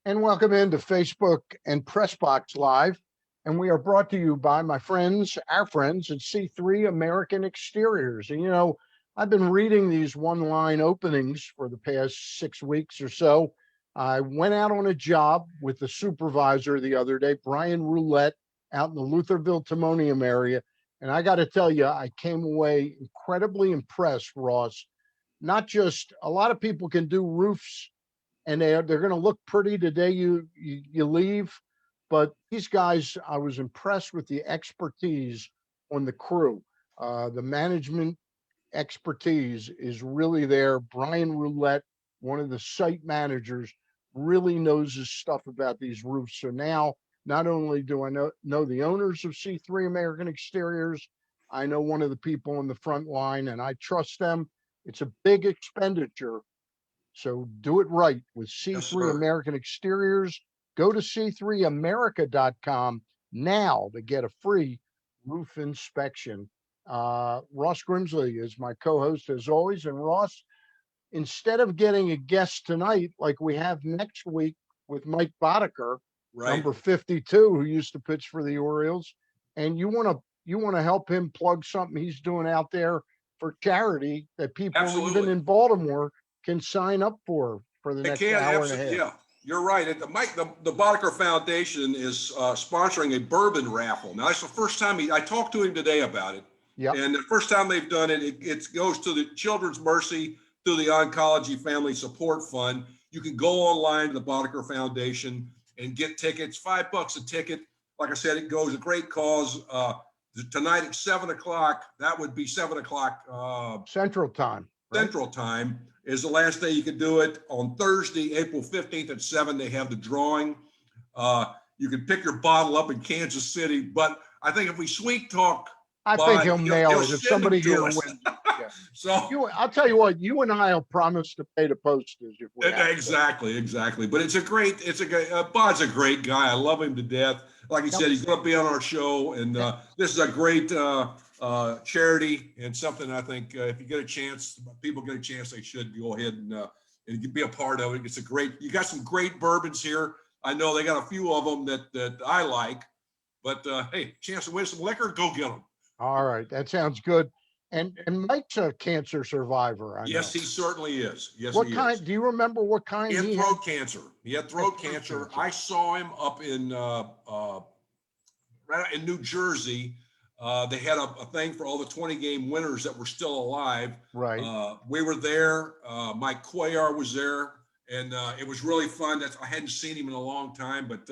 And welcome into Facebook and Pressbox Live. And we are brought to you by my friends, our friends at C3 American Exteriors. And I've been reading these one line openings for the past 6 weeks or so. I went out on a job with the supervisor the other day, Brian Roulette, out in the Lutherville Timonium area. And I got to tell you, I came away incredibly impressed, Ross. Not just a lot of people can do roofs and they're going to look pretty the day you leave. But these guys, I was impressed with the expertise on the crew. The management expertise is really there. Brian Roulette, one of the site managers, really knows his stuff about these roofs. So now, not only do I know the owners of C3 American Exteriors, I know one of the people on the front line, and I trust them. It's a big expenditure, so do it right with Yes, C3 sir. American Exteriors. Go to c3america.com now to get a free roof inspection. Ross Grimsley is my co host as always. And Ross, instead of getting a guest tonight like we have next week with Mike Boddicker, Right. number 52, who used to pitch for the Orioles, and you want to help him plug something he's doing out there for charity that people even Absolutely. in Baltimore can sign up for the They next can. hour and a Absolutely. half. Yeah, you're right. And the Boddicker Foundation is sponsoring a bourbon raffle. Now, that's the first time I talked to him today about it. Yep. And the first time they've done it, it goes to the Children's Mercy through the Oncology Family Support Fund. You can go online to the Boddicker Foundation and get tickets. $5 a ticket. Like I said, it goes a great cause. Tonight at 7 o'clock, that would be 7 o'clock Central Time, right? Central Time is the last day you can do it. On Thursday, April 15th at 7, they have the drawing. You can pick your bottle up in Kansas City, but I think if we sweet talk I think by, he'll nail he'll it if send them somebody to here us. wins. Yeah. So I'll tell you what, you and I'll promise to pay the postage if we have to. exactly. But Bod's a great guy. I love him to death. Like he Yep. said, he's going to be on our show, and this is a great charity and something I think if you get a chance, people get a chance, they should go ahead and be a part of it. It's a great. You got some great bourbons here. I know they got a few of them that I like, but hey, chance to win some liquor, go get them. All right, that sounds good. And Mike's a cancer survivor, I Yes, know. he certainly is. Yes, What he kind? is. Do you remember what kind He had he had? throat cancer. He had throat cancer. I saw him up in right in New Jersey. They had a thing for all the 20 game winners that were still alive. Right. We were there. Mike Cuellar was there, and it was really fun. I hadn't seen him in a long time, but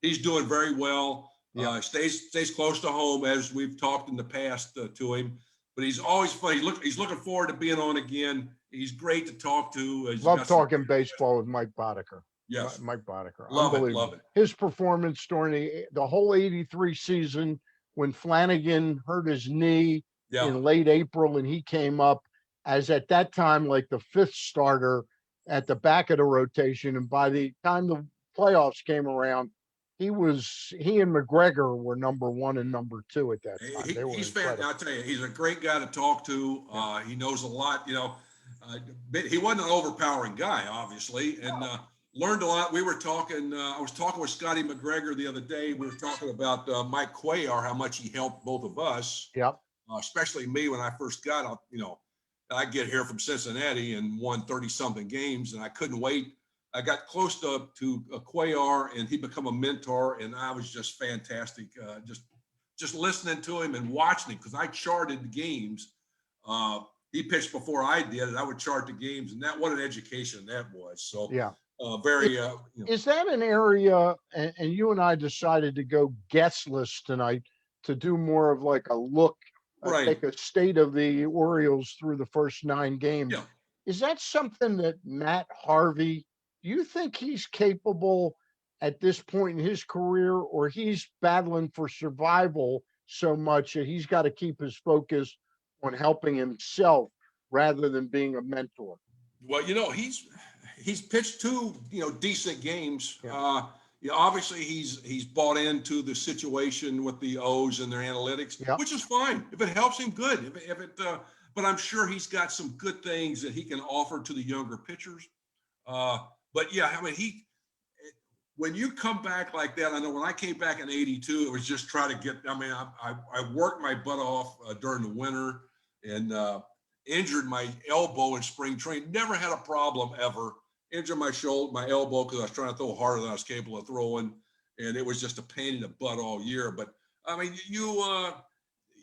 he's doing very well. Yeah. Stays close to home, as we've talked in the past to him. But he's always fun. He's looking forward to being on again. He's great to talk to. Love talking baseball with Mike Boddicker. Yes. Mike Boddicker. Love Unbelievable. it. His performance during the whole 83 season when Flanagan hurt his knee in late April and he came up as at that time like the fifth starter at the back of the rotation. And by the time the playoffs came around, he and McGregor were number one and number two at that time. He's fantastic. I'll tell you, he's a great guy to talk to. He knows a lot. He wasn't an overpowering guy, obviously, and learned a lot. We were talking. I was talking with Scotty McGregor the other day. We were talking about Mike Cuellar, how much he helped both of us. Yep. Especially me when I first got up. I get here from Cincinnati and won 30-something games, and I couldn't wait. I got close to Cuellar, and he became a mentor, and I was just fantastic. Just listening to him and watching him, because I charted the games. He pitched before I did, and I would chart the games, and what an education that was. So yeah, Is that an area? And you and I decided to go guestless tonight to do more of like a look, take a state of the Orioles through the first 9 games. Yeah. Is that something that Matt Harvey? Do you think he's capable at this point in his career, or he's battling for survival so much that he's got to keep his focus on helping himself rather than being a mentor? Well, he's pitched 2 decent games. Yeah. Obviously he's bought into the situation with the O's and their analytics, which is fine. If it helps him, good. But I'm sure he's got some good things that he can offer to the younger pitchers. But yeah, I mean, when you come back like that, I know when I came back in '82, it was just try to get. I mean, I worked my butt off during the winter and injured my elbow in spring training. Never had a problem ever. Injured my shoulder, my elbow because I was trying to throw harder than I was capable of throwing, and it was just a pain in the butt all year. But I mean, you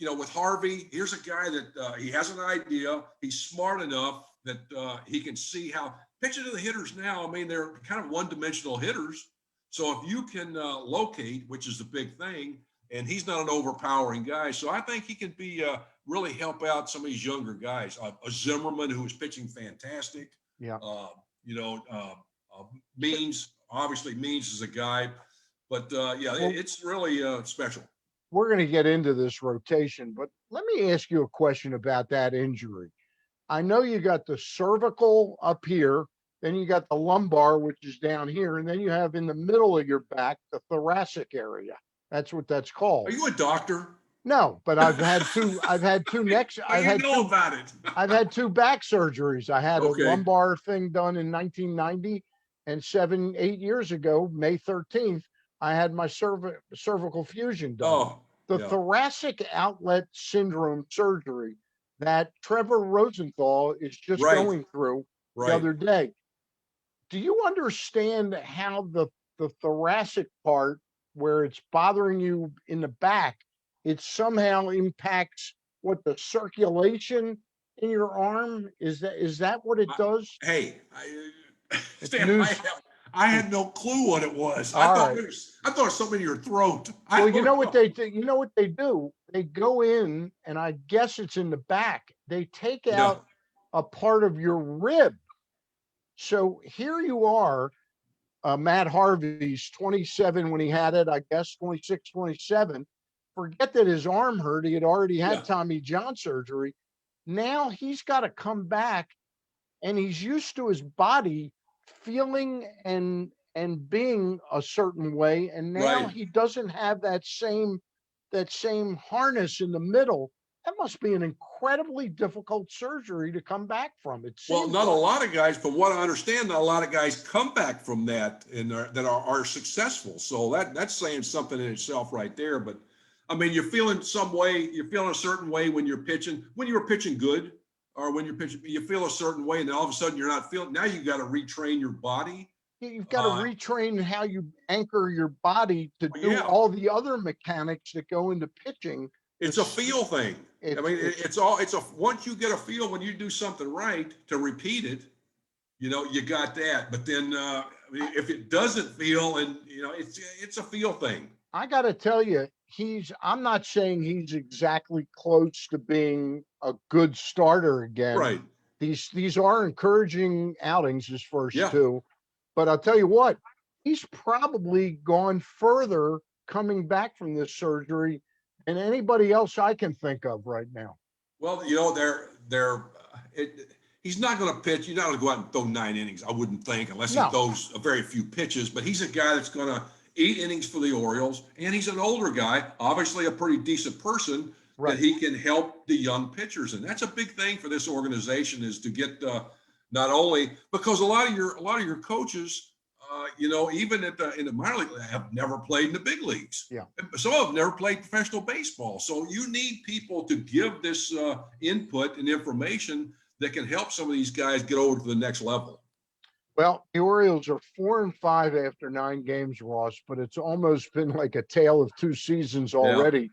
know, with Harvey, here's a guy that he has an idea. He's smart enough that he can see how pitching to the hitters now. I mean, they're kind of one-dimensional hitters. So if you can locate, which is the big thing, and he's not an overpowering guy, so I think he can be really help out some of these younger guys. A Zimmerman who is pitching fantastic. Yeah. You know, Means, obviously Means is a guy, but yeah, Well, it's really special. we're going to get into this rotation, but let me ask you a question about that injury. I know you got the cervical up here, then you got the lumbar, which is down here, and then you have in the middle of your back the thoracic area. That's what that's Are called. you a doctor? No, but I've had two. I've had two necks. Well, you know about it. I've had two back surgeries. I had a Okay. lumbar thing done in 1990, and 8 years ago, May 13th, I had my cervical fusion done. Oh, The yeah. thoracic outlet syndrome surgery that Trevor Rosenthal is just Right. going through the Right. other day. Do you understand how the thoracic part, where it's bothering you in the back, it somehow impacts what the circulation in your arm? Is that what it does? Hey, It's Stan, news. I had no clue what it was. All I thought right. it was something in your throat. Well, you know what they do? You know what they do? They go in, and I guess it's in the back. They take Yeah. out a part of your rib. So here you are, Matt Harvey's 27 when he had it, I guess 26, 27. Forget that his arm hurt. He had already had Yeah. Tommy John surgery. Now he's got to come back, and he's used to his body feeling and being a certain way, and now Right. he doesn't have that same harness in the middle. That must be an incredibly difficult surgery to come back from. It Well, seems not a like. lot of guys, from what I understand, not a lot of guys come back from that and that are successful. So that's saying something in itself right there. But I mean, you're feeling a certain way when you're pitching, when you were pitching good, or when you're pitching, you feel a certain way, and then all of a sudden you're not feeling. Now you got to retrain your body. You've got to retrain how you anchor your body to do Yeah. all the other mechanics that go into pitching. It's a feel thing. I mean, once you get a feel when you do something right to repeat it, you know, you got that. But then if it doesn't feel, and you know, it's a feel thing. I got to tell you, I'm not saying he's exactly close to being a good starter again. Right. These are encouraging outings, his first Yeah. two. But I'll tell you what, he's probably gone further coming back from this surgery than anybody else I can think of right now. Well, you know, he's not going to pitch. You're not going to go out and throw 9 innings, I wouldn't think, unless No. he throws a very few pitches. But he's a guy that's going to 8 innings for the Orioles, and he's an older guy, obviously a pretty decent person, Right. that he can help the young pitchers. And that's a big thing for this organization, is to get not only because a lot of your coaches, you know, even in the minor league, have never played in the big leagues. Yeah. Some of them never played professional baseball. So you need people to give this input and information that can help some of these guys get over to the next level. Well, the Orioles are 4-5 after 9 games, Ross, but it's almost been like a tale of 2 seasons already.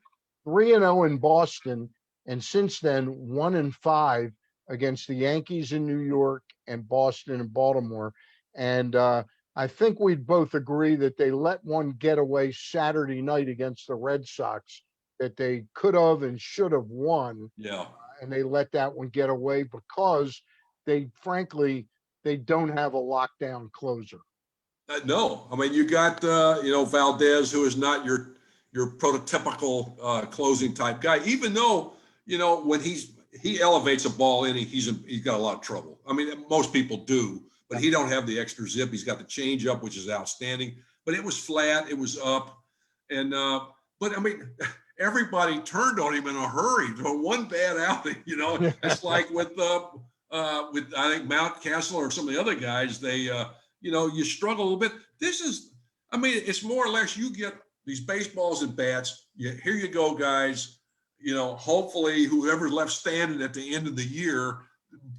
3-0 in Boston, and since then 1-5 against the Yankees in New York and Boston and Baltimore. And I think we'd both agree that they let one get away Saturday night against the Red Sox that they could have and should have won. Yeah. And they let that one get away because they don't have a lockdown closer. No, I mean, you got you know, Valdez, who is not your prototypical closing type guy. Even though, you know, when he elevates a ball in, he's got a lot of trouble. I mean, most people do, but he don't have the extra zip. He's got the change up, which is outstanding. But it was flat, it was up, and but I mean, everybody turned on him in a hurry. One bad outing, you know. It's like with I think Mountcastle or some of the other guys. They you know, you struggle a little bit. This is I mean, it's more or less you get these baseballs and bats. Here you go, guys. Hopefully whoever's left standing at the end of the year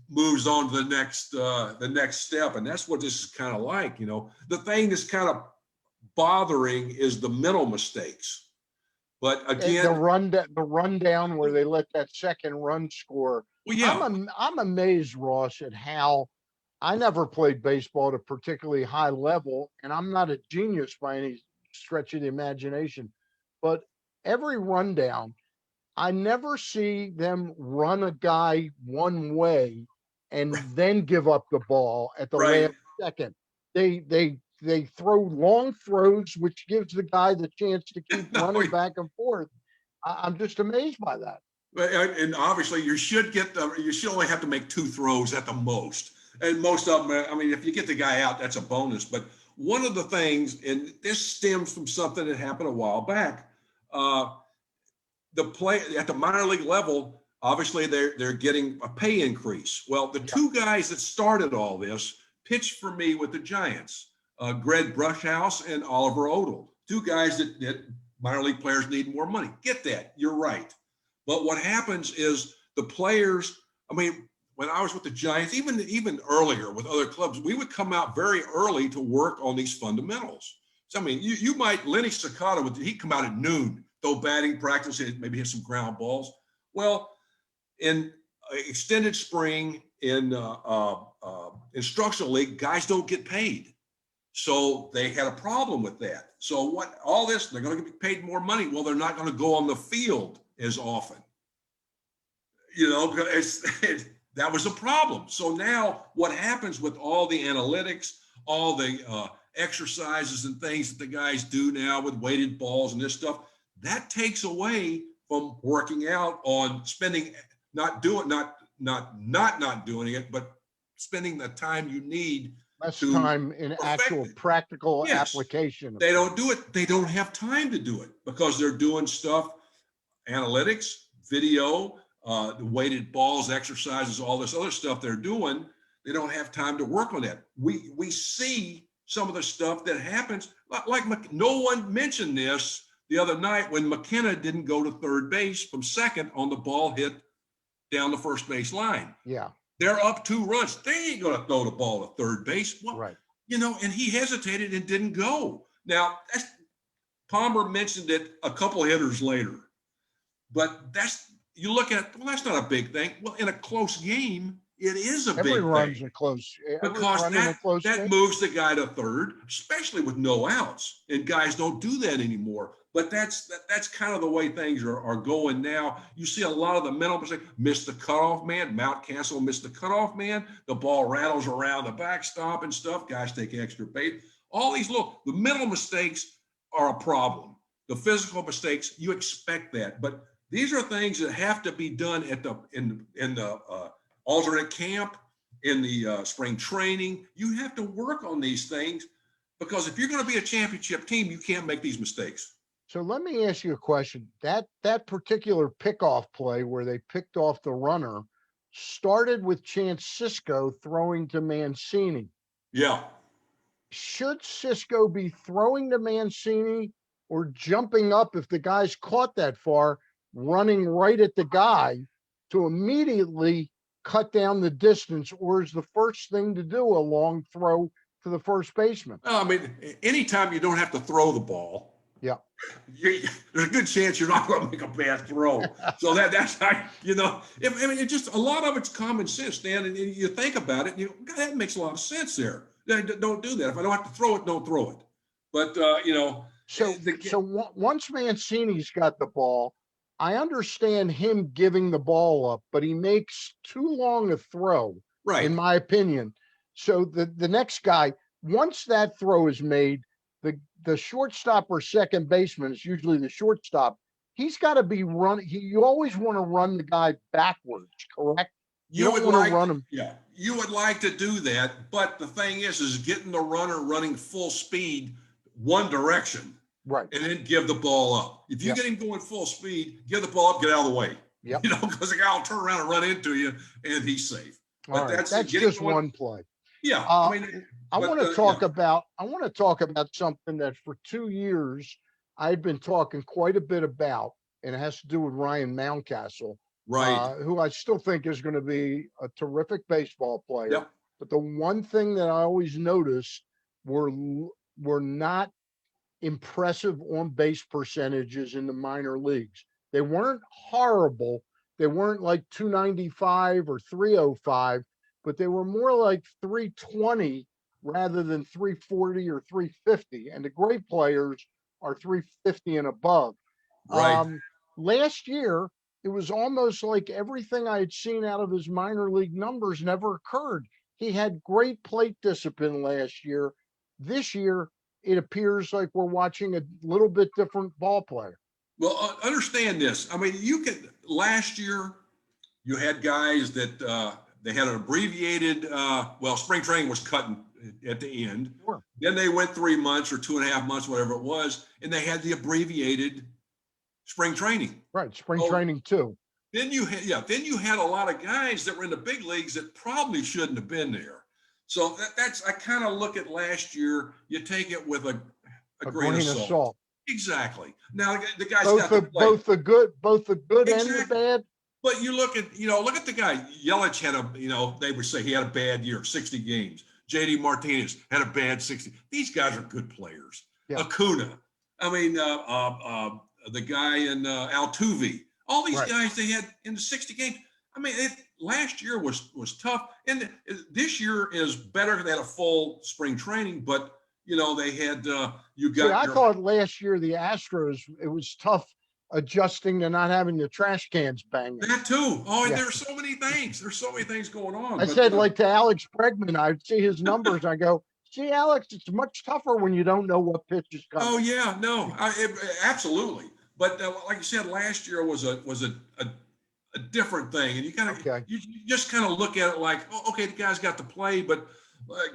moves on to the next step. And that's what this is kind of like. The thing that's kind of bothering is the mental mistakes. But again, the rundown where they let that second run score. Well, yeah. I'm amazed, Ross, at how I never played baseball at a particularly high level, and I'm not a genius by any stretch of the imagination. But every rundown, I never see them run a guy one way and then give up the ball at the last second. They throw long throws, which gives the guy the chance to keep running back and forth. I'm just amazed by that. And obviously, you should only have to make 2 throws at the most. And most of them, I mean, if you get the guy out, that's a bonus. But one of the things, and this stems from something that happened a while back, the play at the minor league level, obviously they're getting a pay increase. Well, the 2 guys that started all this pitched for me with the Giants, Greg Brushhouse and Oliver Odell, 2 guys that minor league players need more money. Get that. You're right. But what happens is the players, I mean, when I was with the Giants, even earlier with other clubs, we would come out very early to work on these fundamentals. So, I mean, you might, Lenny Sakata, he'd come out at noon, throw batting practice, maybe hit some ground balls. Well, in extended spring, in instructional league, guys don't get paid. So they had a problem with that. So they're going to get paid more money. Well, they're not going to go on the field as often. That was a problem. So now what happens with all the analytics, all the exercises and things that the guys do now with weighted balls and this stuff, that takes away from working out on spending, not doing it, but spending the time you need. Less time in actual practical application. They don't do it. They don't have time to do it because they're doing stuff, analytics, video, weighted balls, exercises, all this other stuff they're doing. They don't have time to work on that. We see some of the stuff that happens. Like no one mentioned this the other night when McKenna didn't go to third base from second on the ball hit down the first base line. Yeah. They're up 2 runs. They ain't going to throw the ball to third base. Well, right. And he hesitated and didn't go. Now, Palmer mentioned it a couple hitters later. But you look at, well, that's not a big thing. Well, in a close game, it is a big thing. Every run's a close. Because that moves the guy to third, especially with no outs. And guys don't do that anymore. But that's kind of the way things are going now. You see a lot of the mental mistakes. Missed the cutoff man. Mountcastle missed the cutoff man. The ball rattles around the backstop and stuff. Guys take extra bait. All these the mental mistakes are a problem. The physical mistakes, you expect that. But these are things that have to be done in the alternate camp, in the spring training. You have to work on these things because if you're going to be a championship team, you can't make these mistakes. So let me ask you a question. That particular pickoff play where they picked off the runner started with Chance Sisco throwing to Mancini. Yeah. Should Sisco be throwing to Mancini or jumping up if the guy's caught that far, running right at the guy to immediately cut down the distance, or is the first thing to do a long throw to the first baseman? I mean, anytime you don't have to throw the ball, yeah, there's a good chance you're not going to make a bad throw. So that's how, I mean, it's just a lot of it's common sense, Dan. And you think about it, God, that makes a lot of sense there. Don't do that. If I don't have to throw it, don't throw it. But So once Mancini's got the ball, I understand him giving the ball up, but he makes too long a throw, right, in my opinion. So the next guy, once that throw is made, the shortstop or second baseman is usually the shortstop. He's got to be running. You always want to run the guy backwards, correct? You would want to run him. Yeah, you would like to do that, but the thing is getting the runner running full speed one direction, right, and then give the ball up. If you get him going full speed, give the ball up, get out of the way. Yeah, because the guy will turn around and run into you, and he's safe. But that's just one play. Yeah, I Uh, mean, I but want to yeah, talk about something that for 2 years I've been talking quite a bit about, and it has to do with Ryan Mountcastle, right. who I still think is going to be a terrific baseball player. Yep. But the one thing that I always noticed were were not impressive on base percentages in the minor leagues. They weren't horrible. They weren't like 295 or 305, but they were more like 320 rather than 340 or 350. And the great players are 350 and above. Right. Last year, it was almost like everything I had seen out of his minor league numbers never occurred. He had great plate discipline last year. This year, it appears like we're watching a little bit different ball player. Well, understand this. I mean, you could last year you had guys that they had an abbreviated. Well, spring training was cut at the end. Sure. Then they went 3 months or 2.5 months, whatever it was, and they had the abbreviated spring training. Right. Spring So training too. then you had then you had a lot of guys that were in the big leagues that probably shouldn't have been there. So that's I kind of look at last year. You take it with a A grain of grain of salt. salt. Exactly. Now the guy's Both got to the play. both the good and the Exactly. bad. But you look at look at the guy. Yelich had they would say he had a bad year, 60 games. JD Martinez had a bad 60. These guys are good players. Yeah. Acuna. I mean, the guy in Altuve. All these Right. guys they had in the 60 games. I mean, last year was tough, and this year is better. They had a full spring training, but they had you See, got I your thought last year the Astros, it was tough adjusting to not having the trash cans banging. that too. Oh, and Yeah. there's so many things. There's so many things going on. I But said, like to Alex Bregman, I'd see his numbers. I go, see, Alex, it's much tougher when you don't know what pitch is oh coming. yeah, no, absolutely. But like you said, last year was a different thing, and Okay. you just kind of look at it like, oh, okay, the guy's got to play, but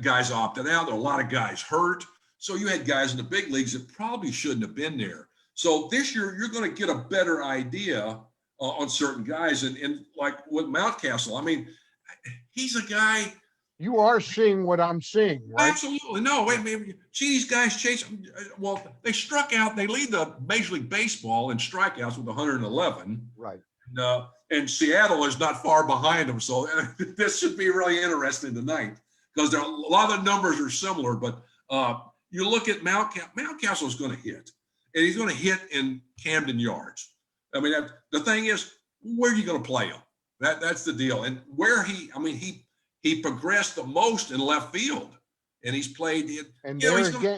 guys opted out. There are a lot of guys hurt, so you had guys in the big leagues that probably shouldn't have been there. So this year, you're going to get a better idea on certain guys, and like with Mountcastle, I mean, he's a guy. You are seeing what I'm seeing, right? Absolutely. No, wait, maybe these guys chase. Well, they struck out. They lead the Major League Baseball in strikeouts with 111. Right. And Seattle is not far behind them. So this should be really interesting tonight because a lot of the numbers are similar. But you look at Mountcastle is going to hit, and he's going to hit in Camden Yards. I mean, the thing is, where are you going to play him? That's the deal. And where he progressed the most in left field, and he's played it. And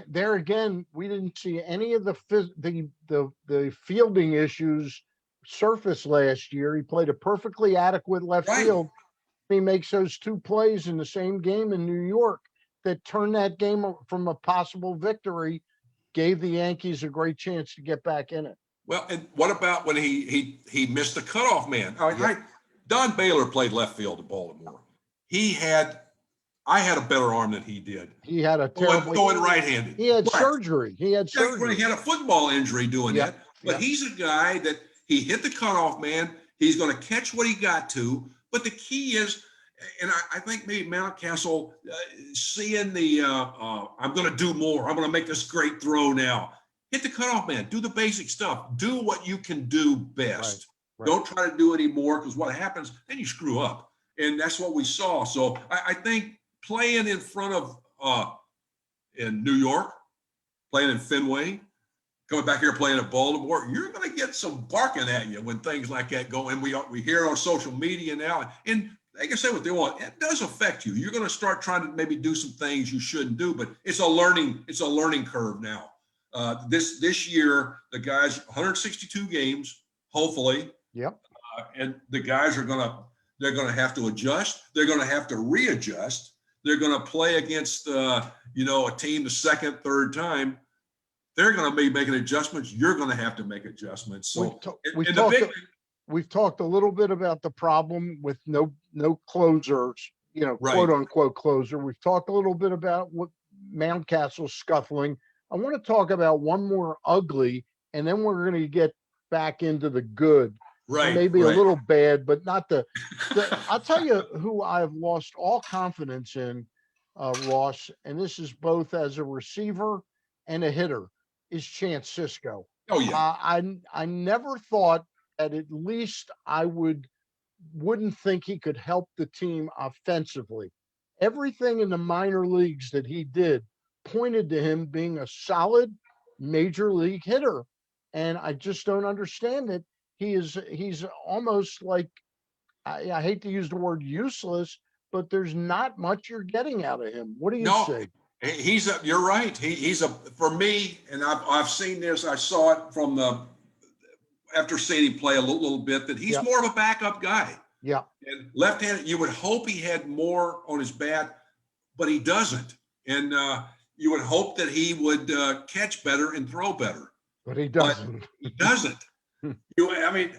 there again, we didn't see any of the fielding issues surface last year. He played a perfectly adequate left field. He makes those two plays in the same game in New York that turned that game from a possible victory, gave the Yankees a great chance to get back in it. Well, and what about when he missed the cutoff man? Don Baylor played left field in Baltimore. I had a better arm than he did. He had a terrible going right-handed. He had surgery. He had surgery. He had a football injury doing that. But he's a guy that he hit the cutoff man. He's going to catch what he got to. But the key is, and I think maybe Mountcastle seeing the I'm going to do more. I'm going to make this great throw now. Hit the cutoff man. Do the basic stuff. Do what you can do best. Right. Don't try to do any more because what happens, then you screw up. And that's what we saw. So I think playing in front of in New York, playing in Fenway, coming back here playing at Baltimore, you're going to get some barking at you when things like that go. And we hear it on social media now. And they can say what they want. It does affect you. You're going to start trying to maybe do some things you shouldn't do, but it's a learning curve now. This year, the guys 162 games, hopefully. Yep. And the guys they're going to have to adjust. They're going to have to readjust. They're going to play against a team the second, third time. They're going to be making adjustments. You're going to have to make adjustments. So we've talked a little bit about the problem with no closers, quote unquote closer. We've talked a little bit about what Mountcastle's scuffling. I want to talk about one more ugly, and then we're going to get back into the good. Maybe a little bad, but not the I'll tell you who I've lost all confidence in. Ross, and this is both as a receiver and a hitter, is Chance Sisco. Oh yeah. I never thought that at least I wouldn't think he could help the team offensively. Everything in the minor leagues that he did pointed to him being a solid major league hitter. And I just don't understand it. He's almost like, I hate to use the word useless, but there's not much you're getting out of him. What do you No, say? you're right. He's a, for me, and I've seen this, I saw it from after seeing him play a little bit, that he's Yeah, more of a backup guy. yeah, And left-handed, you would hope he had more on his bat, but he doesn't. And you would hope that he would catch better and throw better, but he but doesn't. he doesn't. I mean,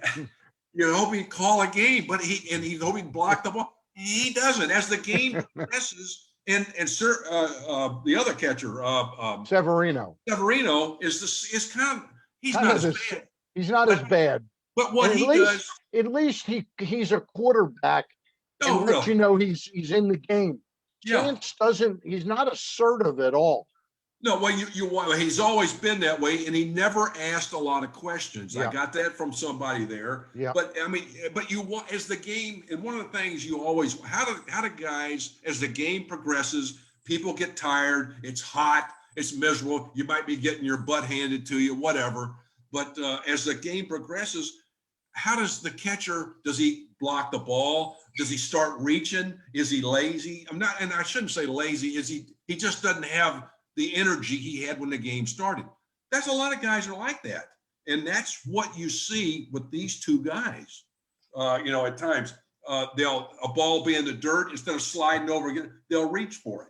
you hope he'd call a game, but he'd hope he'd block the ball. He doesn't. As the game progresses, and sir, the other catcher, Severino, Severino, is kind of, he's kind not of as this. bad, He's not as but bad, and what he does. at least he's a quarterback and Oh, lets really? you know he's in the game. Yeah. Chance doesn't. He's not assertive at all. No, well, he's always been that way, and he never asked a lot of questions. I Yeah, got that from somebody there. yeah, But I mean, but you want, as the game, and one of the things you always, how do guys, as the game progresses, people get tired, it's hot, it's miserable, you might be getting your butt handed to you, whatever. But as the game progresses, how does the catcher, does he block the ball? Does he start reaching? Is he lazy? I'm not, and I shouldn't say lazy. He just doesn't have the energy he had when the game started. That's a lot of guys are like that. And that's what you see with these two guys. At times they'll, a ball be in the dirt, instead of sliding over again, they'll reach for it.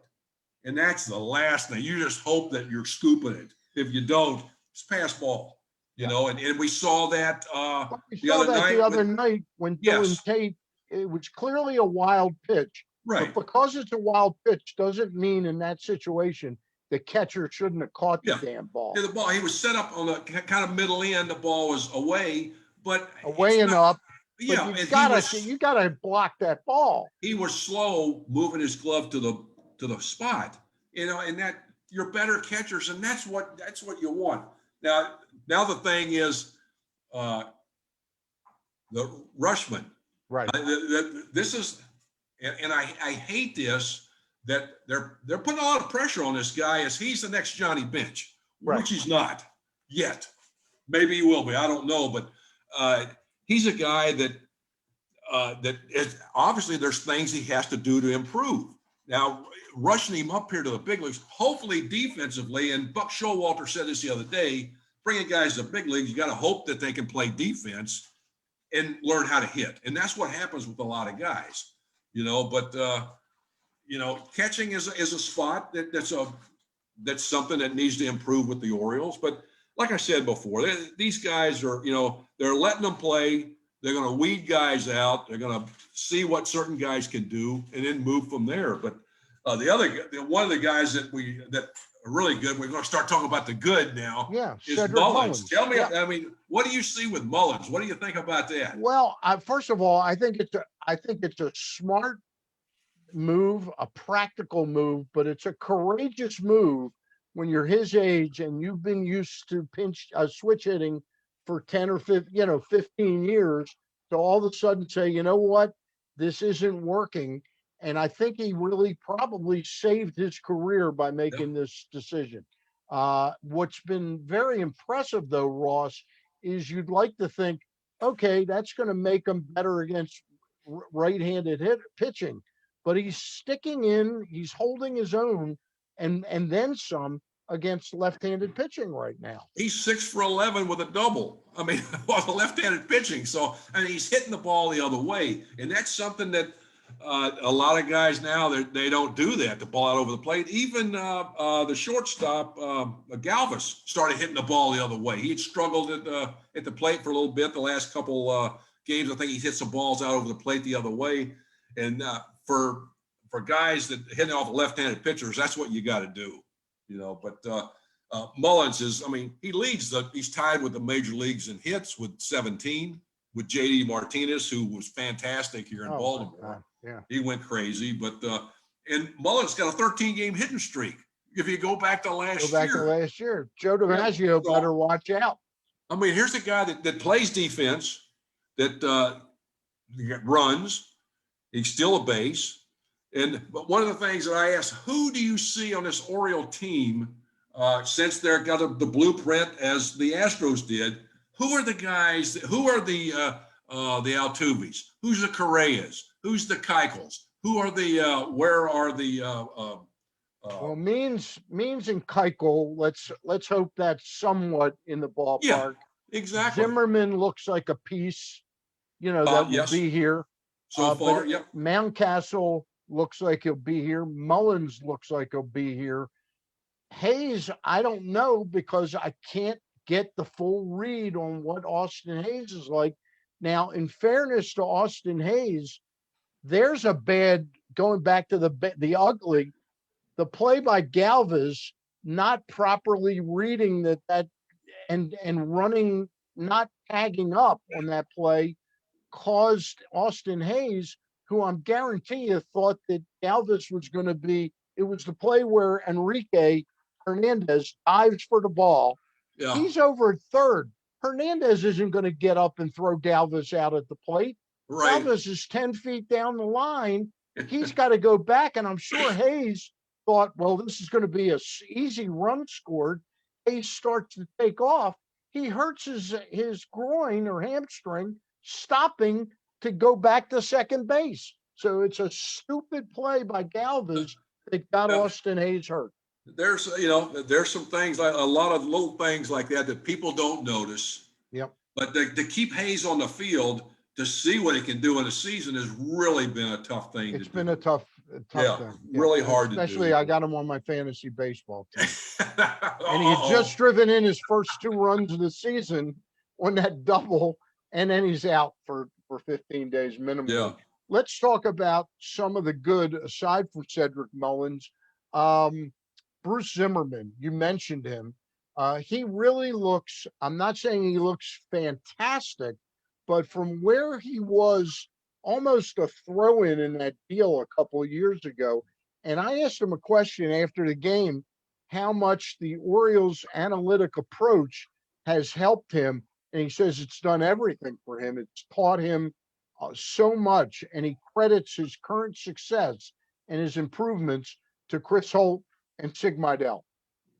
And that's the last thing. You just hope that you're scooping it. If you don't, it's pass ball. And we saw that we the saw other that night. the other night when Dylan Yes, Tate. It was clearly a wild pitch, right. but because it's a wild pitch doesn't mean in that situation the catcher shouldn't have caught the Yeah. damn ball. Yeah, the ball, he was set up on the kind of middle end. The ball was away, but Away it's and not. up. Yeah, But and you gotta block that ball. he was slow moving his glove to the spot. And that, you're better catchers, and that's what you want. Now the thing is, the Rushman. Right. This is, and I hate this, that they're putting a lot of pressure on this guy as he's the next Johnny Bench, Right. which he's not yet. Maybe he will be. I don't know, but he's a guy that obviously there's things he has to do to improve. Now, rushing him up here to the big leagues, hopefully defensively, and Buck Showalter said this the other day, bringing guys to the big leagues, you got to hope that they can play defense and learn how to hit. And that's what happens with a lot of guys, but catching is a spot that's something that needs to improve with the Orioles. But like I said before, these guys are, they're letting them play. They're going to weed guys out. They're going to see what certain guys can do and then move from there. But one of the guys that are really good, we're going to start talking about the good now. Yeah, is Cedric Mullins. Tell me, yeah. I mean, what do you see with Mullins? What do you think about that? Well, first of all, I think it's a smart move, a practical move, but it's a courageous move when you're his age and you've been used to switch hitting for 10 or 15 years, to all of a sudden say, you know what, this isn't working. And I think he really probably saved his career by making this decision. What's been very impressive, though, Ross, is you'd like to think, okay, that's going to make him better against right-handed pitching. But he's sticking in, he's holding his own, and then some against left-handed pitching right now. He's 6 for 11 with a double. I mean, on the left-handed pitching. So, I mean, he's hitting the ball the other way, and that's something that a lot of guys now, they don't do that, the ball out over the plate. Even the shortstop, Galvis, started hitting the ball the other way. He had struggled at the plate for a little bit the last couple games. I think he hit some balls out over the plate the other way. And for guys that hitting off left-handed pitchers, that's what you got to do, But Mullins is, I mean, he's tied with the major leagues in hits with 17, with JD Martinez, who was fantastic here in Baltimore. Yeah, he went crazy. But And Mullins got a 13-game hitting streak. If you go back to last year, Joe DiMaggio So, better watch out. I mean, here's a guy that plays defense, that runs. He's still a base. But one of the things that I asked, who do you see on this Oriole team since they've got the blueprint as the Astros did? Who are the guys? Who are the Altuves? Who's the Correas? Who's the Keuchels? Who are the? Where are the? Well, Means and Keuchel. Let's hope that's somewhat in the ballpark. Yeah, exactly. Zimmerman looks like a piece, that will be here. So far, yep. Mountcastle looks like he'll be here. Mullins looks like he'll be here. Hayes, I don't know because I can't get the full read on what Austin Hayes is like. Now, in fairness to Austin Hayes, there's a bad, going back to the ugly, the play by Galvis not properly reading that and running, not tagging up on that play caused Austin Hayes, who I'm guarantee you thought that Galvis was going to be, it was the play where Enrique Hernandez dives for the ball. Yeah. He's over at third. Hernandez isn't going to get up and throw Galvis out at the plate. Right. Galvis is 10 feet down the line. He's got to go back, and I'm sure Hayes thought, well, this is going to be a easy run scored. Hayes starts to take off. He hurts his groin or hamstring, stopping to go back to second base. So it's a stupid play by Galvis that got Austin Hayes hurt. There's some things, like a lot of little things like that people don't notice. Yep. But to keep Hayes on the field, to see what he can do in a season has really been a tough thing. It's been a tough thing. Yeah, really hard to do. Especially I got him on my fantasy baseball team. And he had just driven in his first 2 runs of the season on that double, and then he's out for 15 days minimum. Yeah. Let's talk about some of the good, aside from Cedric Mullins. Bruce Zimmerman, you mentioned him. He really looks, I'm not saying he looks fantastic, but from where he was almost a throw-in in that deal a couple of years ago, and I asked him a question after the game, how much the Orioles' analytic approach has helped him, and he says it's done everything for him. It's taught him so much, and he credits his current success and his improvements to Chris Holt and Sig Mejdal.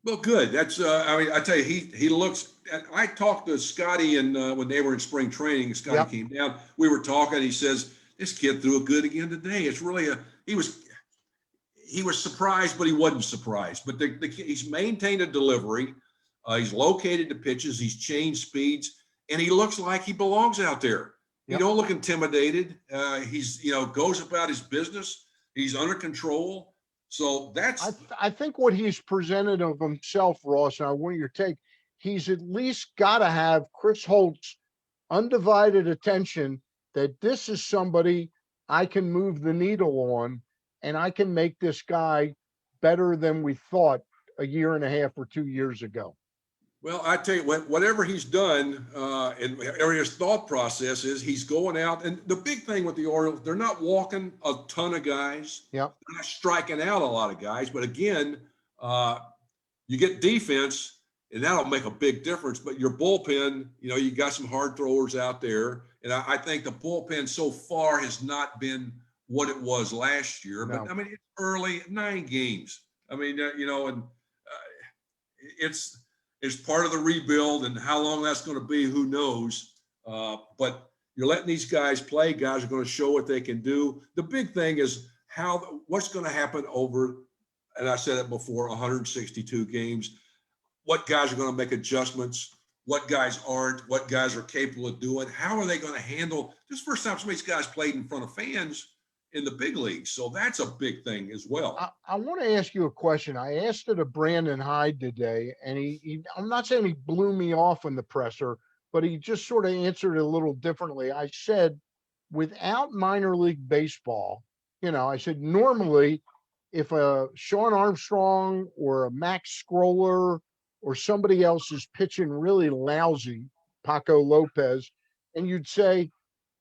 Well, good. That's I tell you, he looks. I talked to Scotty, and when they were in spring training, Scotty came down. We were talking. He says this kid threw it good again today. It's really he was surprised, but he wasn't surprised. But he's maintained a delivery. He's located the pitches. He's changed speeds, and he looks like he belongs out there. Yep. He don't look intimidated. He's goes about his business. He's under control. So that's. I think what he's presented of himself, Ross, and I want your take. He's at least got to have Chris Holt's undivided attention that this is somebody I can move the needle on, and I can make this guy better than we thought a year and a half or 2 years ago. Well, I tell you what, whatever he's done, and his thought process is he's going out. And the big thing with the Orioles, they're not walking a ton of guys. Yep. They're not striking out a lot of guys. But again, you get defense, and that'll make a big difference. But your bullpen, you got some hard throwers out there. And I think the bullpen so far has not been what it was last year. No. But, it's early, 9 games. It's part of the rebuild, and how long that's going to be, who knows. But you're letting these guys play. Guys are going to show what they can do. The big thing is what's going to happen over, and I said it before, 162 games. What guys are going to make adjustments? What guys aren't? What guys are capable of doing? How are they going to handle this? First time some of these guys played in front of fans in the big leagues. So that's a big thing as well. I want to ask you a question. I asked it of Brandon Hyde today, and he I'm not saying he blew me off in the presser, but he just sort of answered it a little differently. I said, without minor league baseball, I said, normally if a Sean Armstrong or a Max Scroller or somebody else is pitching really lousy, Paco Lopez, and you'd say,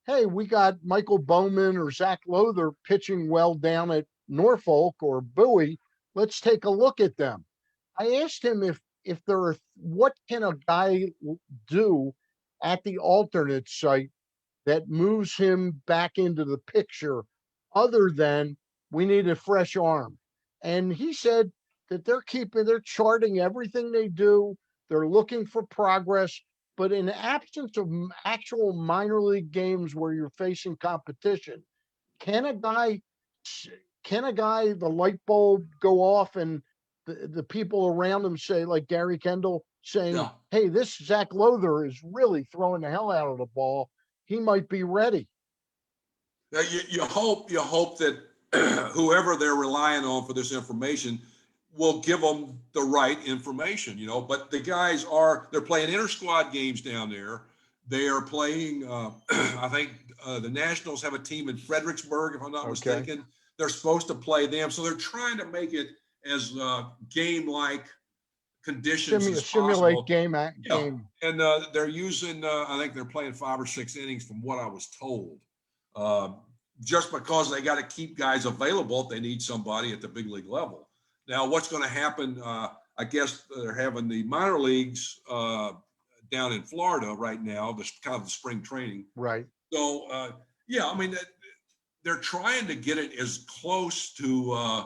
hey, we got Michael Bowman or Zach Lowther pitching well down at Norfolk or Bowie, let's take a look at them. I asked him if there are what can a guy do at the alternate site that moves him back into the picture other than we need a fresh arm. And he said that they're charting everything they do. They're looking for progress, but in absence of actual minor league games where you're facing competition, can a guy the light bulb go off and the people around him say, like Gary Kendall saying, Yeah. hey, this Zach Lowther is really throwing the hell out of the ball. He might be ready. Now, you hope that whoever they're relying on for this information will give them the right information, but the guys they're playing inter squad games down there. They are playing, I think the Nationals have a team in Fredericksburg, if I'm not mistaken. They're supposed to play them. So they're trying to make it as game-like conditions as simulate possible. game. And they're using, I think they're playing 5 or 6 innings from what I was told. Just because they got to keep guys available if they need somebody at the big league level. Now, what's going to happen? I guess they're having the minor leagues down in Florida right now, kind of the spring training. Right. So, they're trying to get it as close to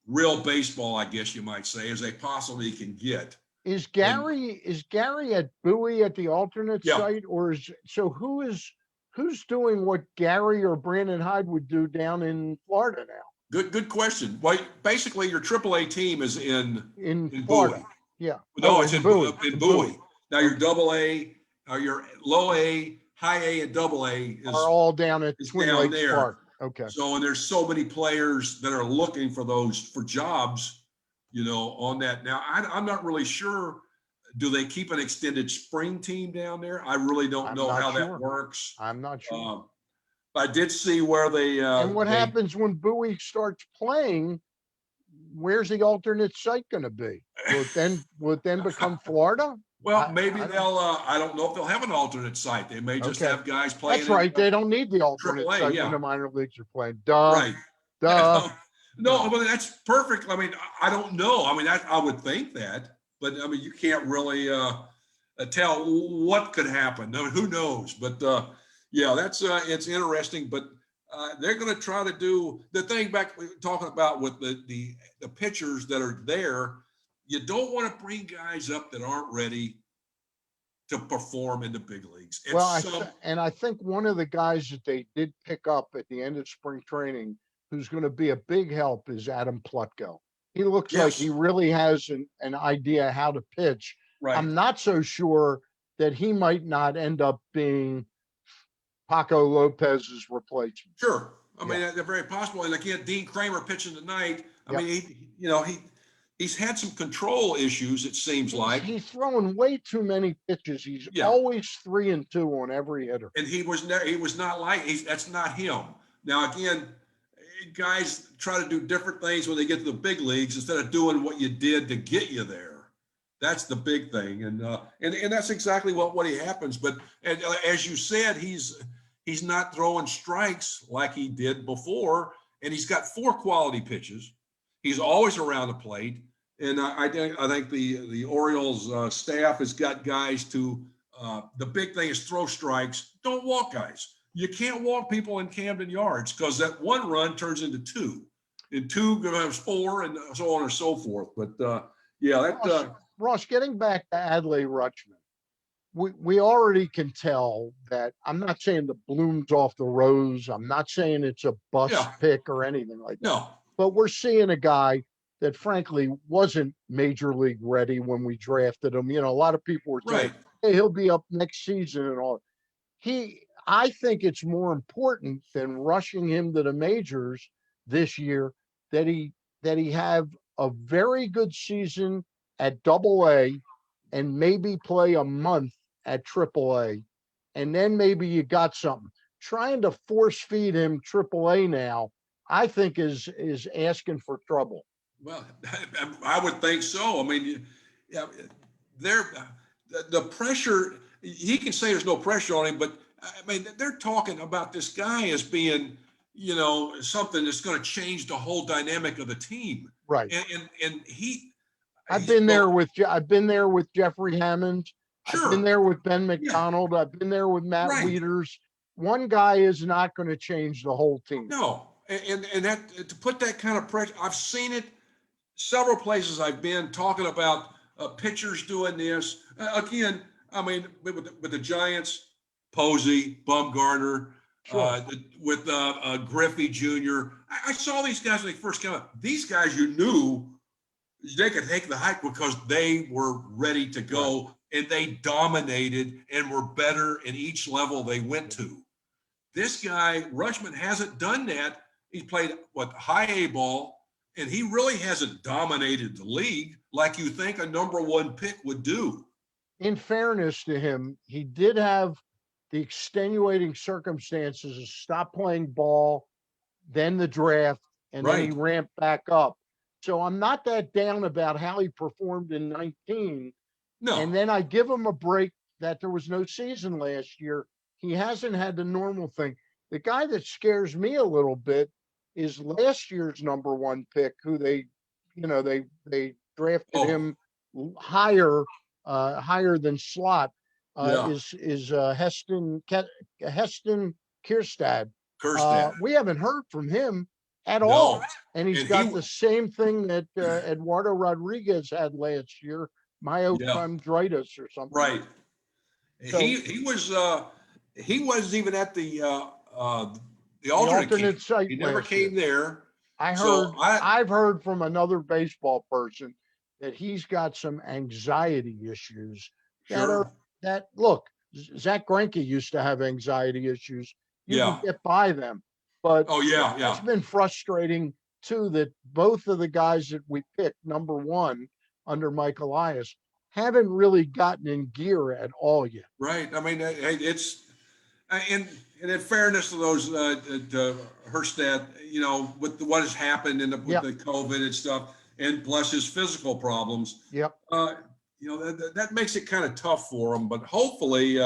real baseball, I guess you might say, as they possibly can get. Is Gary at Bowie at the alternate site, or who's doing what Gary or Brandon Hyde would do down in Florida now? Good question. Well, basically, your AAA team is in Florida. Bowie. Yeah. No, it's in Bowie. Bowie. Now, your AA, your low A, high A, and AA are all down at Twin Lakes there. Park. Okay. So, and there's so many players that are looking for jobs, on that. Now, I'm not really sure. Do they keep an extended spring team down there? I really don't know how that works. I'm not sure. I did see where they. And what happens when Bowie starts playing? Where's the alternate site going to be? Will it then become Florida? Well, maybe I don't know if they'll have an alternate site. They may just have guys playing. That's right. They don't need the alternate AAA, site when the minor leagues are playing. Duh. Right. Duh. No, but that's perfect. I mean, I don't know. I mean, I would think that, but I mean, you can't really tell what could happen. I mean, who knows? But that's it's interesting. But they're going to try to do the thing back talking about with the pitchers that are there. You don't want to bring guys up that aren't ready to perform in the big leagues. And I think one of the guys that they did pick up at the end of spring training, who's going to be a big help, is Adam Plutko. He looks like he really has an idea how to pitch. Right. I'm not so sure that he might not end up being Paco Lopez's replacement. Sure. I mean, they're very possible. And again, Dean Kramer pitching tonight. I mean, he's had some control issues, it seems like. He's throwing way too many pitches. He's always 3-2 on every hitter. And he was not like that's not him. Now again, guys try to do different things when they get to the big leagues instead of doing what you did to get you there. That's the big thing, and that's exactly what happens. But as you said, he's not throwing strikes like he did before, and he's got 4 quality pitches. He's always around the plate, and I think the Orioles staff has got guys to. The big thing is throw strikes. Don't walk guys. You can't walk people in Camden Yards because that one run turns into 2, and 2 becomes 4, and so on and so forth. But Ross, getting back to Adley Rutschman, we already can tell that. I'm not saying the bloom's off the rose. I'm not saying it's a bust pick or anything like that. No. But we're seeing a guy that frankly wasn't major league ready when we drafted him. A lot of people were saying, hey, he'll be up next season and all. I think it's more important than rushing him to the majors this year that he have a very good season at AA and maybe play a month at AAA, and then maybe you got something. Trying to force feed him AAA now, I think is asking for trouble. Well, I would think so. I mean, the pressure. He can say there's no pressure on him, but I mean, they're talking about this guy as being, something that's going to change the whole dynamic of the team. Right. And I've he's been there well, with I've been there with Jeffrey Hammond. I've been sure, there with Ben yeah, McDonald. I've been there with Matt right. Wieters. One guy is not going to change the whole team. No, and that to put that kind of pressure, I've seen it several places I've been talking about pitchers doing this. Again, I mean, with the Giants, Posey, Bumgarner, Sure. with Griffey Jr. I saw these guys when they first came out. These guys, you knew they could take the hike because they were ready to go, Right. and they dominated and were better in each level they went to. This guy, Rushman, hasn't done that. He's played high A ball, and he really hasn't dominated the league like you think a number one pick would do. In fairness to him, he did have the extenuating circumstances of stop playing ball, then the draft, and then he Right. ramped back up. So I'm not that down about how he performed in 19. And No. then I give him a break that there was no season last year. He hasn't had the normal thing. The guy that scares me a little bit is last year's number one pick, who they drafted Oh, him higher, higher than slot. yeah. Is Heston Kierstad. Kerstad. We haven't heard from him at all, No. and he's And he, got the same thing that Eduardo Rodriguez had last year, yeah, myochondritis or something. right. So He wasn't even at the the alternate camp. alternate site He never last year. came there. I So heard I've heard from another baseball person that he's got some anxiety issues that are sure. that look, Zach Greinke used to have anxiety issues. You can Yeah. get by them, but Oh, yeah, it's yeah. been frustrating too that both of the guys that we picked number one under Mike Elias haven't really gotten in gear at all yet. Right. I mean, it's and in fairness to those to Herstad, with what has happened with Yep. the COVID and stuff, and plus his physical problems, Yep. that makes it kind of tough for him. But hopefully,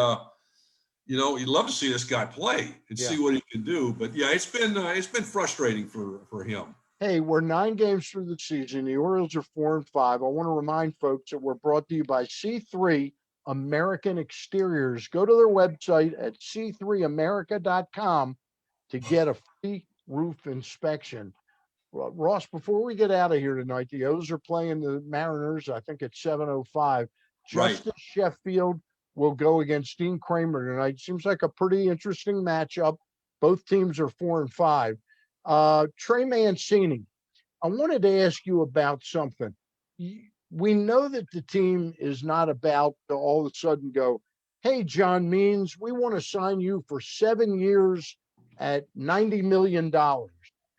you'd love to see this guy play and Yeah. see what he can do. But yeah, it's been frustrating for him. Hey, we're 9 games through the season. The Orioles are 4-5. I want to remind folks that we're brought to you by C3 American Exteriors. Go to their website at c3america.com to get a free roof inspection. Well, Ross, before we get out of here tonight, the O's are playing the Mariners. I think it's 7:05. Right. Justice Sheffield will go against Dean Kramer tonight. Seems like a pretty interesting matchup. Both teams are 4-5. Trey Mancini, I wanted to ask you about something. We know that the team is not about to all of a sudden go, hey, John Means, we want to sign you for 7 years at $90 million.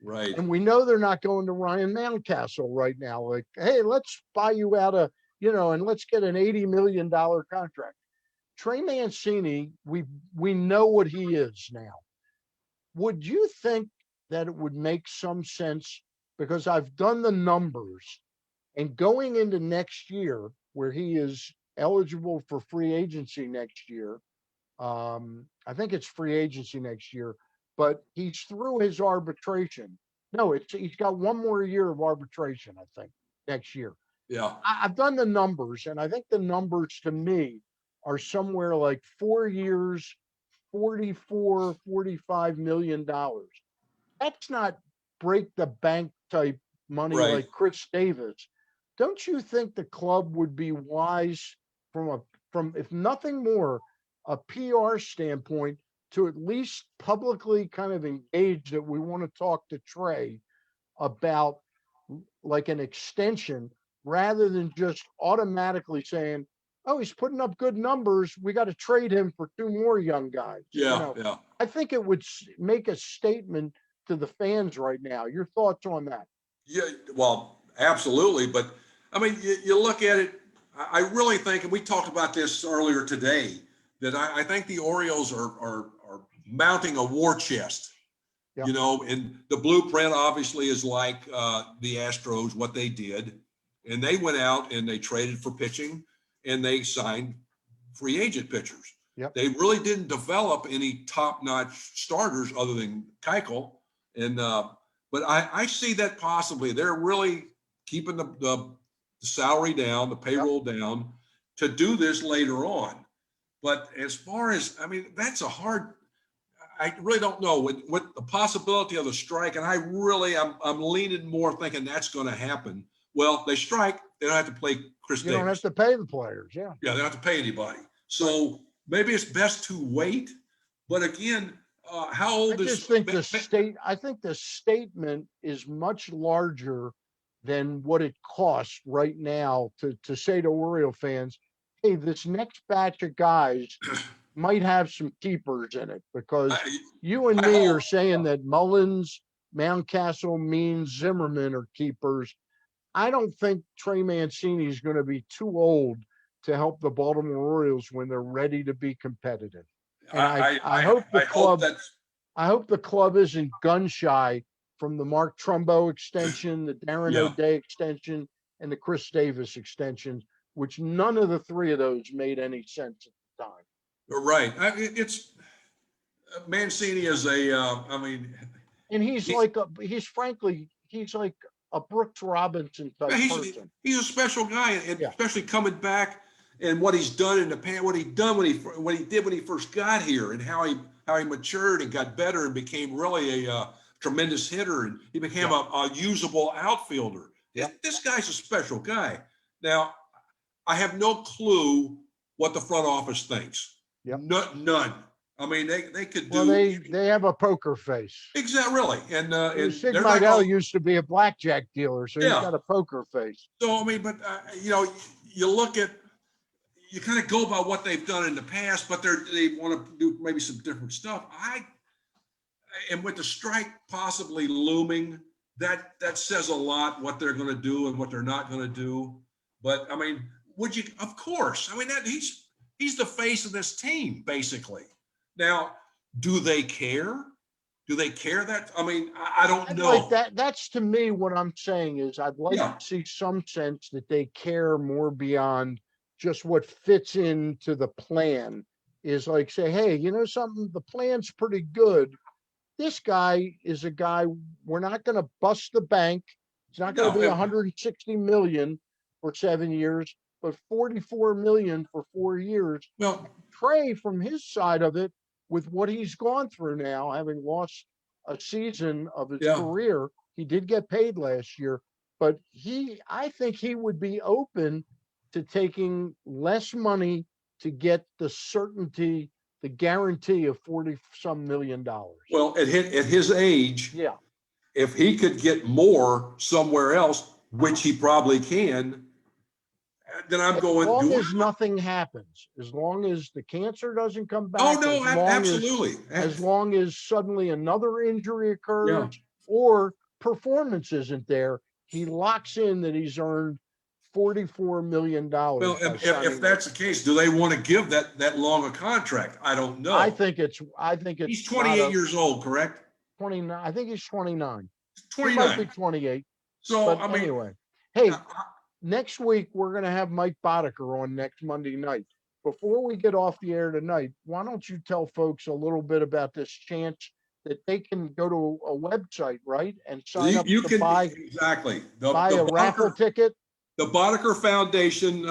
Right. And we know they're not going to Ryan Mountcastle right now. Like, hey, let's buy you out and let's get an $80 million contract. Trey Mancini, we know what he is now. Would you think that it would make some sense? Because I've done the numbers and going into next year, where he is eligible for free agency next year, I think it's free agency next year, but he's through his arbitration. No, he's got one more year of arbitration, I think, next year. Yeah. I've done the numbers, and I think the numbers to me are somewhere like 4 years, 44, $45 million. That's not break the bank type money Right. like Chris Davis. Don't you think the club would be wise from if nothing more, a PR standpoint to at least publicly kind of engage that we want to talk to Trey about like an extension rather than just automatically saying, oh, he's putting up good numbers. We got to trade him for two more young guys. Yeah. Yeah. I think it would make a statement to the fans right now. Your thoughts on that? Yeah. Well, absolutely. But I mean, you look at it. I really think, and we talked about this earlier today, that I think the Orioles are mounting a war chest. Yep. And the blueprint obviously is like the Astros, what they did. And they went out and they traded for pitching and they signed free agent pitchers. Yep. They really didn't develop any top-notch starters other than Keuchel. And but I see that possibly they're really keeping the salary down, the payroll down to do this later on. But as far as, I mean, that's a hard, I really don't know with the possibility of the strike. And I'm leaning more thinking that's going to happen. Well, they strike, they don't have to play Chris You don't have Davis. to pay the players. Yeah. Yeah, they don't have to pay anybody. So maybe it's best to wait. But again, how I old just is think I think the statement is much larger than what it costs right now to say to Oriole fans, hey, this next batch of guys might have some keepers in it, because I, you and I me hope. are saying that Mullins, Mountcastle, Means, Zimmerman are keepers. I don't think Trey Mancini is going to be too old to help the Baltimore Orioles when they're ready to be competitive. And I hope that. I hope the club isn't gun shy from the Mark Trumbo extension, the Darren Yeah, O'Day extension, and the Chris Davis extension, which none of the three of those made any sense at the time. you're right. It's Mancini is I mean, And he's he's like a Brooks Robinson type person. he's a special guy, and Yeah. especially coming back and what he's done in the past, what he done when he did when he first got here, and how he matured and got better and became really a tremendous hitter, and he became a usable outfielder. Yeah. This guy's a special guy. Now, I have no clue what the front office thinks. Yep. None. I mean, they could do. Well, they have a poker face. Exactly, really, and Sig they're not Meidel going. used to be a blackjack dealer, so he's got a poker face. So I mean, but you look at, you kind of go by what they've done in the past, but they want to do maybe some different stuff. And with the strike possibly looming, that says a lot what they're going to do and what they're not going to do. But I mean, would you? Of course. I mean, he's the face of this team basically. Now, do they care? Do they care that? I mean, I don't know. Like that. That's to me what I'm saying is I'd like to see some sense that they care more beyond just what fits into the plan. Is like say, hey, you know something? The plan's pretty good. This guy is a guy, we're not going to bust the bank. It's not going to be 160 million for 7 years, but 44 million for 4 years. Well, Trey, from his side of it, with what he's gone through now, having lost a season of his career, he did get paid last year, but I think he would be open to taking less money to get the certainty, the guarantee of 40 some million dollars. Well, at his age, if he could get more somewhere else, which he probably can, then I'm going. As long as nothing happens, as long as the cancer doesn't come back. Oh no, absolutely. As long as suddenly another injury occurs or performance isn't there, he locks in that he's earned $44 million. Well, if that's the case, do they want to give that long a contract? I don't know. I think it's he's 28 years old, correct? 29. I think he's 29. 29. He might be 28. So I mean, anyway, hey, next week we're going to have Mike Boddicker on next Monday night. Before we get off the air tonight, why don't you tell folks a little bit about this chance that they can go to a website, right, and sign up to buy a raffle ticket? The Boddicker Foundation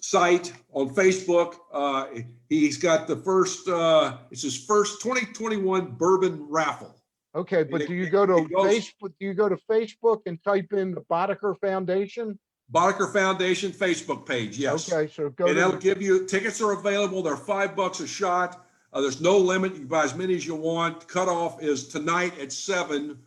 site on Facebook. He's got the first. It's his first 2021 bourbon raffle. Okay, but do you go to Facebook? Do you go to Facebook and type in the Boddicker Foundation? Boddicker Foundation Facebook page. Yes. Okay, so go. And that'll give you tickets are available. They're $5 a shot. There's no limit. You can buy as many as you want. Cutoff is tonight at 7.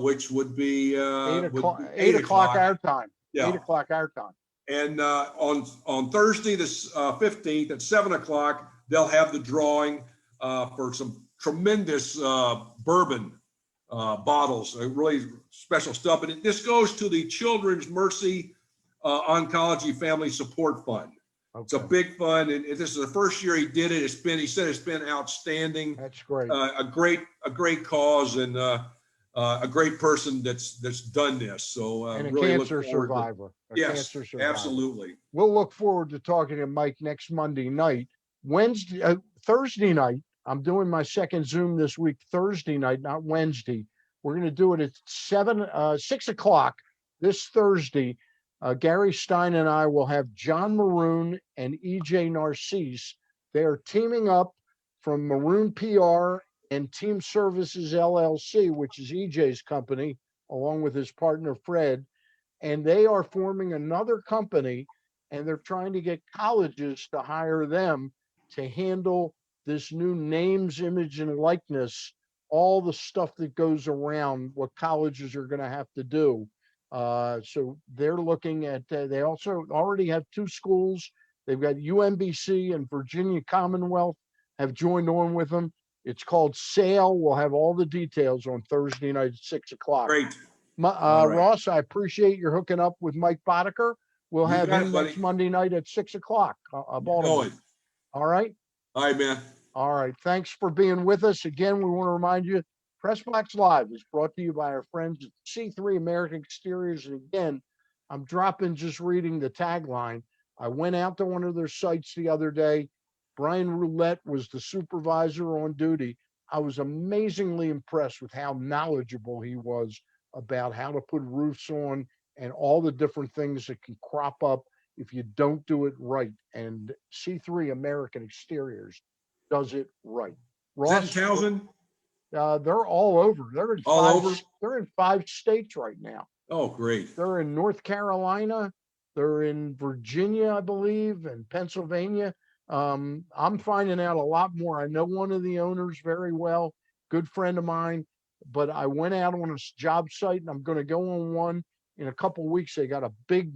Which would be 8 o'clock our time. Yeah. 8 o'clock our time. And on Thursday, the 15th at 7 o'clock, they'll have the drawing for some tremendous bourbon bottles, really special stuff. And this goes to the Children's Mercy Oncology Family Support Fund. Okay. It's a big fund, and this is the first year he did it. He said it's been outstanding. That's great. A great cause, and a great person that's done this. So and a really cancer survivor. Cancer survivor. Absolutely. We'll look forward to talking to Mike next Monday night. Thursday night, I'm doing my second Zoom this week, Thursday night, not Wednesday. We're going to do it at 6 o'clock this Thursday. Gary Stein and I will have John Maroon and EJ Narcisse. They're teaming up from Maroon PR and Team Services LLC, which is EJ's company, along with his partner Fred. And they are forming another company, and they're trying to get colleges to hire them to handle this new names, image, and likeness, all the stuff that goes around what colleges are going to have to do. So they're looking at, they also already have two schools. They've got UMBC and Virginia Commonwealth have joined on with them. It's called SAIL. We'll have all the details on Thursday night at 6 o'clock. Great. All right. Ross, I appreciate your hooking up with Mike Boddicker. We'll You have got him it, buddy. next Monday night at 6 o'clock. Baltimore. Going. All right. All right, man. All right. Thanks for being with us. Again, we want to remind you, Pressbox Live is brought to you by our friends at C3 American Exteriors. And again, I'm dropping just reading the tagline. I went out to one of their sites the other day. Brian Roulette was the supervisor on duty. I was amazingly impressed with how knowledgeable he was about how to put roofs on and all the different things that can crop up if you don't do it right. And C3 American Exteriors does it right. Is that in Ross, Towson? they're all over. They're in All five. over? They're in 5 states right now. Oh, great. They're in North Carolina. They're in Virginia, I believe, and Pennsylvania. I'm finding out a lot more. I know one of the owners very well, good friend of mine, but I went out on a job site and I'm going to go on one in a couple of weeks. They got a big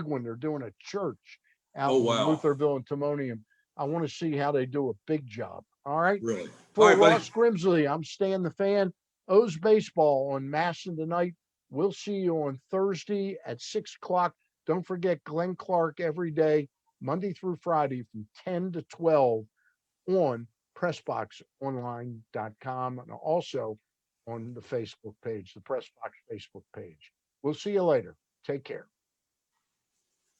one. They're doing a church out Oh, in wow. Lutherville and Timonium. I want to see how they do a big job. All right. Really? For All right, buddy. Ross Grimsley, I'm Stan the Fan. O's baseball on Masson tonight. We'll see you on Thursday at 6 o'clock. Don't forget Glenn Clark every day, Monday through Friday from 10 to 12 on PressBoxOnline.com and also on the Facebook page, the PressBox Facebook page. We'll see you later. Take care.